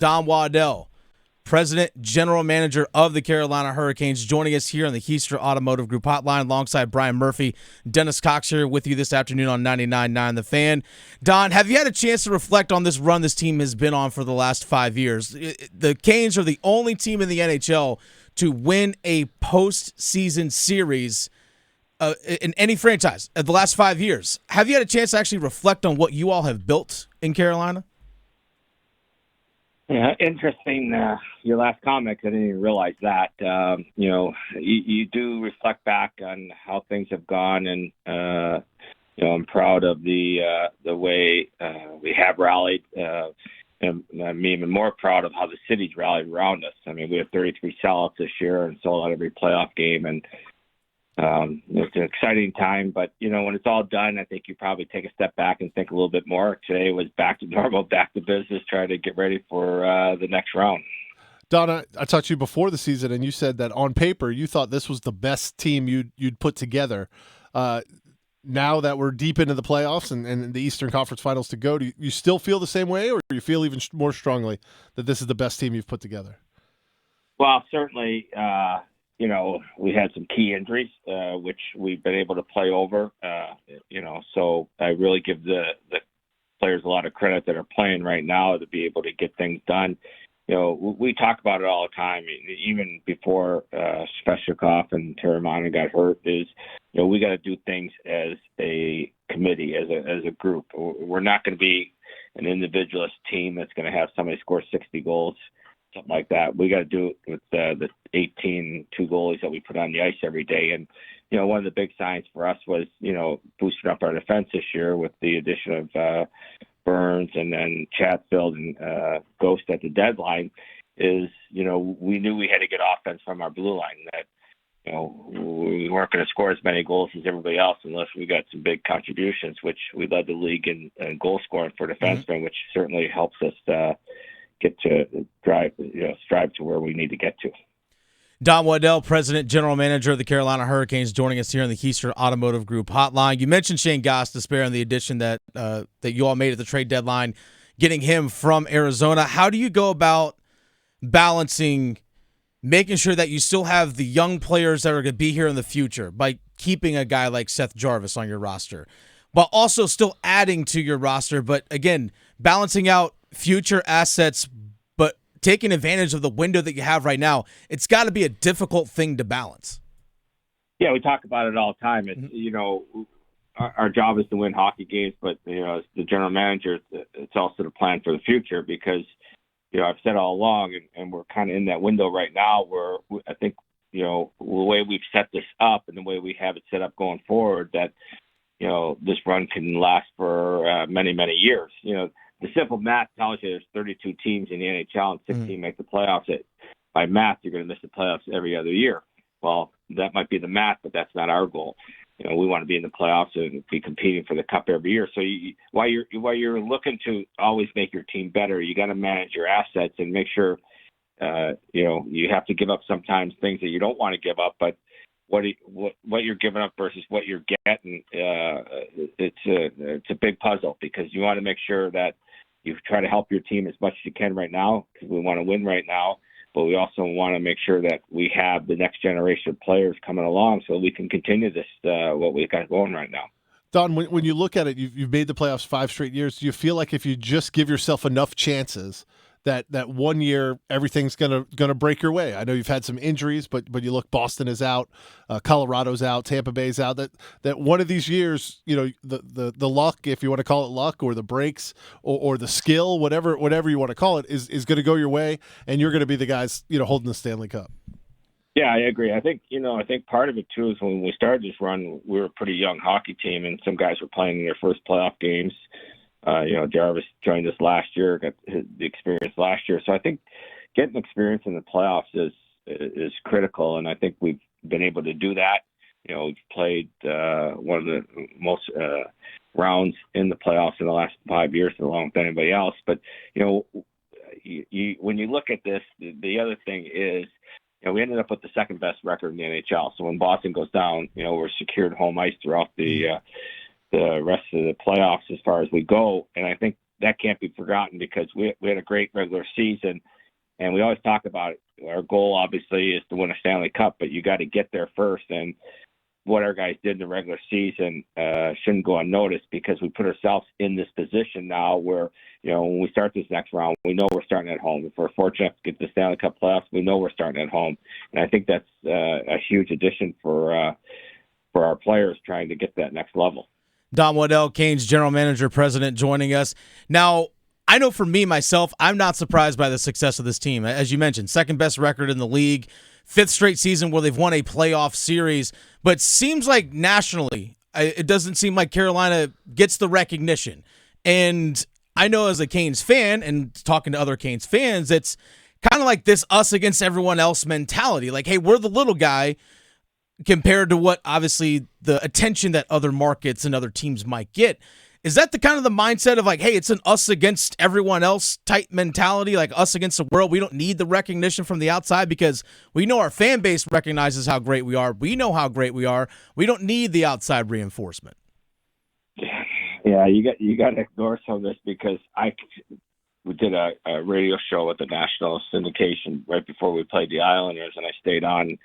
Don Waddell, President, General Manager of the Carolina Hurricanes, joining us here on the Heister Automotive Group Hotline alongside Brian Murphy. Dennis Cox here with you this afternoon on 99.9 The Fan. Don, have you had a chance to reflect on this run this team has been on for the last 5 years? The Canes are the only team in the NHL to win a postseason series in any franchise of the last 5 years. Have you had a chance to actually reflect on what you all have built in Carolina? Yeah, interesting. Your last comment, I didn't even realize that. You do reflect back on how things have gone, and I'm proud of the way we have rallied, and I'm even more proud of how the city's rallied around us. I mean, we have 33 sellouts this year and sold out every playoff game, and it's an exciting time, but, when it's all done, I think you probably take a step back and think a little bit more. Today was back to normal, back to business, trying to get ready for the next round. Donna, I talked to you before the season, and you said that on paper you thought this was the best team you'd put together. Now that we're deep into the playoffs and the Eastern Conference Finals to go, do you still feel the same way, or do you feel even more strongly that this is the best team you've put together? Well, certainly, we had some key injuries, which we've been able to play over, so I really give the players a lot of credit that are playing right now to be able to get things done. We talk about it all the time, even before Svechnikov and Teremana got hurt, is, we got to do things as a committee, as a group. We're not going to be an individualist team that's going to have somebody score 60 goals, something like that. We got to do it with the 18 two goalies that we put on the ice every day. And, one of the big signs for us was, boosting up our defense this year with the addition of Burns and then Chatfield and Ghost at the deadline is, we knew we had to get offense from our blue line, that, we weren't going to score as many goals as everybody else unless we got some big contributions, which we led the league in goal scoring for defensemen, which certainly helps us get to strive to where we need to get to. Don Waddell, President, General Manager of the Carolina Hurricanes, joining us here on the Heister Automotive Group Hotline. You mentioned Shane Gostisbehere and the addition that you all made at the trade deadline, getting him from Arizona. How do you go about balancing making sure that you still have the young players that are going to be here in the future by keeping a guy like Seth Jarvis on your roster, but also still adding to your roster, but again, balancing out future assets, but taking advantage of the window that you have right now? It's got to be a difficult thing to balance. Yeah, we talk about it all the time. It's, our job is to win hockey games, but, as the general manager, it's also to plan for the future because, I've said all along, and we're kind of in that window right now where I think, the way we've set this up and the way we have it set up going forward, that, this run can last for many, many years. The simple math tells you there's 32 teams in the NHL and 16 make the playoffs. By math, you're going to miss the playoffs every other year. Well, that might be the math, but that's not our goal. We want to be in the playoffs and be competing for the cup every year. So while you're looking to always make your team better, you got to manage your assets and make sure, you have to give up sometimes things that you don't want to give up, but what you're giving up versus what you're getting, it's a big puzzle because you want to make sure that you try to help your team as much as you can right now because we want to win right now. But we also want to make sure that we have the next generation of players coming along so we can continue this, what we've got going right now. Don, when you look at it, you've made the playoffs 5 straight years. Do you feel like if you just give yourself enough chances that 1 year everything's gonna break your way? I know you've had some injuries, but you look, Boston is out, Colorado's out, Tampa Bay's out. That one of these years, the luck, if you want to call it luck, or the breaks, or the skill, whatever you want to call it, is going to go your way, and you're going to be the guys holding the Stanley Cup. Yeah, I agree. I think part of it too is when we started this run, we were a pretty young hockey team, and some guys were playing in their first playoff games. Jarvis joined us last year, got the experience last year. So I think getting experience in the playoffs is critical, and I think we've been able to do that. We've played one of the most rounds in the playoffs in the last 5 years, along with anybody else. But when you look at this, the other thing is, we ended up with the second best record in the NHL. So when Boston goes down, we're secured home ice throughout the rest of the playoffs as far as we go. And I think that can't be forgotten because we had a great regular season, and we always talk about it. Our goal obviously is to win a Stanley Cup, but you got to get there first. And what our guys did in the regular season shouldn't go unnoticed because we put ourselves in this position now where, when we start this next round, we know we're starting at home. If we're fortunate to get the Stanley Cup playoffs, we know we're starting at home. And I think that's a huge addition for our players trying to get that next level. Don Waddell, Canes general manager, president, joining us. Now, I know for me, myself, I'm not surprised by the success of this team. As you mentioned, second best record in the league, fifth straight season where they've won a playoff series, but seems like nationally, it doesn't seem like Carolina gets the recognition. And I know as a Canes fan and talking to other Canes fans, it's kind of like this us against everyone else mentality. Like, hey, we're the little guy compared to what obviously the attention that other markets and other teams might get. Is that the kind of the mindset of like, hey, it's an us against everyone else type mentality, like us against the world? We don't need the recognition from the outside because we know our fan base recognizes how great we are. We know how great we are. We don't need the outside reinforcement. Yeah, you got to ignore some of this because we did a radio show with the national syndication right before we played the Islanders, and I stayed on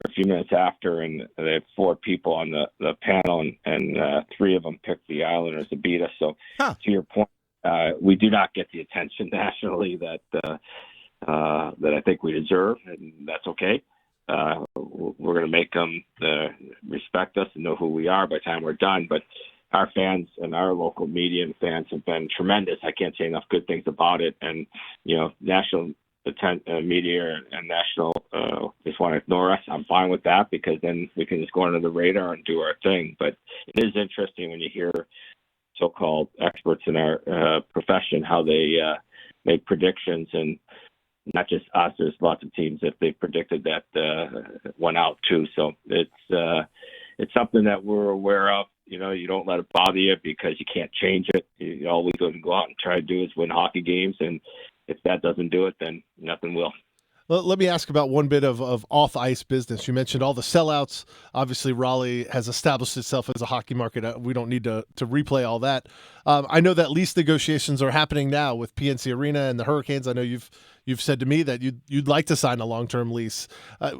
a few minutes after, and they had 4 people on the panel, and 3 of them picked the Islanders to beat us. So, to your point, we do not get the attention nationally that I think we deserve, and that's okay. We're going to make them respect us and know who we are by the time we're done. But our fans and our local media and fans have been tremendous. I can't say enough good things about it. And national media and national just want to ignore us. I'm fine with that because then we can just go under the radar and do our thing. But it is interesting when you hear so-called experts in our profession how they make predictions, and not just us. There's lots of teams that they predicted that went out too. So it's something that we're aware of. You don't let it bother you because you can't change it. All we go out and try to do is win hockey games, and if that doesn't do it, then nothing will. Let me ask about one bit of off-ice business. You mentioned all the sellouts. Obviously, Raleigh has established itself as a hockey market. We don't need to replay all that. I know that lease negotiations are happening now with PNC Arena and the Hurricanes. I know you've said to me that you'd like to sign a long-term lease.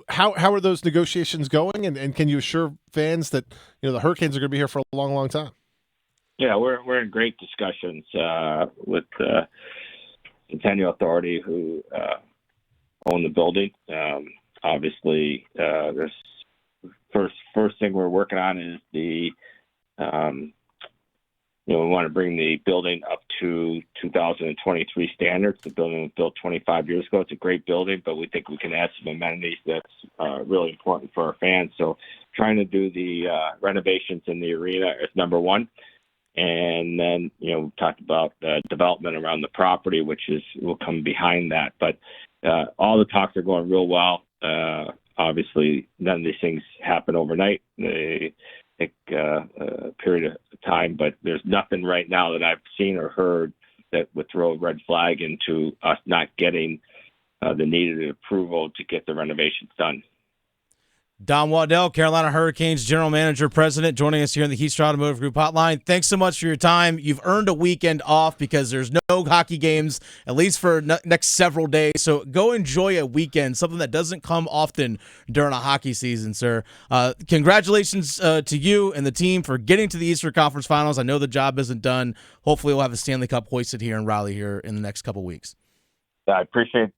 How are those negotiations going? And can you assure fans that the Hurricanes are going to be here for a long, long time? Yeah, we're in great discussions with Centennial Authority, who own the building. Obviously, there's first thing we're working on is we want to bring the building up to 2023 standards. The building was built 25 years ago. It's a great building, but we think we can add some amenities that's really important for our fans. So trying to do the renovations in the arena is number one. And then, we talked about development around the property, which will come behind that. But all the talks are going real well. Obviously, none of these things happen overnight. They take a period of time, but there's nothing right now that I've seen or heard that would throw a red flag into us not getting the needed approval to get the renovations done. Don Waddell, Carolina Hurricanes general manager, president, joining us here in the Keister Automotive Group hotline. Thanks so much for your time. You've earned a weekend off because there's no hockey games, at least for next several days. So go enjoy a weekend, something that doesn't come often during a hockey season, sir. Congratulations to you and the team for getting to the Eastern Conference Finals. I know the job isn't done. Hopefully we'll have a Stanley Cup hoisted here in Raleigh here in the next couple weeks. I appreciate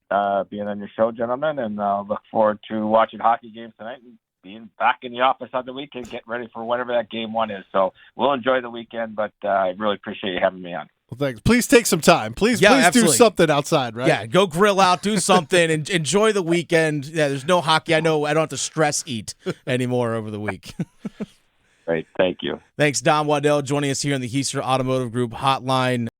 being on your show, gentlemen, and look forward to watching hockey games tonight and being back in the office on the weekend, getting ready for whatever that game 1 is. So we'll enjoy the weekend, but I really appreciate you having me on. Well, thanks. Please take some time. Please absolutely. do something outside, right? Yeah, go grill out, do something, and enjoy the weekend. Yeah, there's no hockey. I know I don't have to stress eat anymore over the week. Great. Thank you. Thanks, Don Waddell, joining us here in the Keister Automotive Group hotline.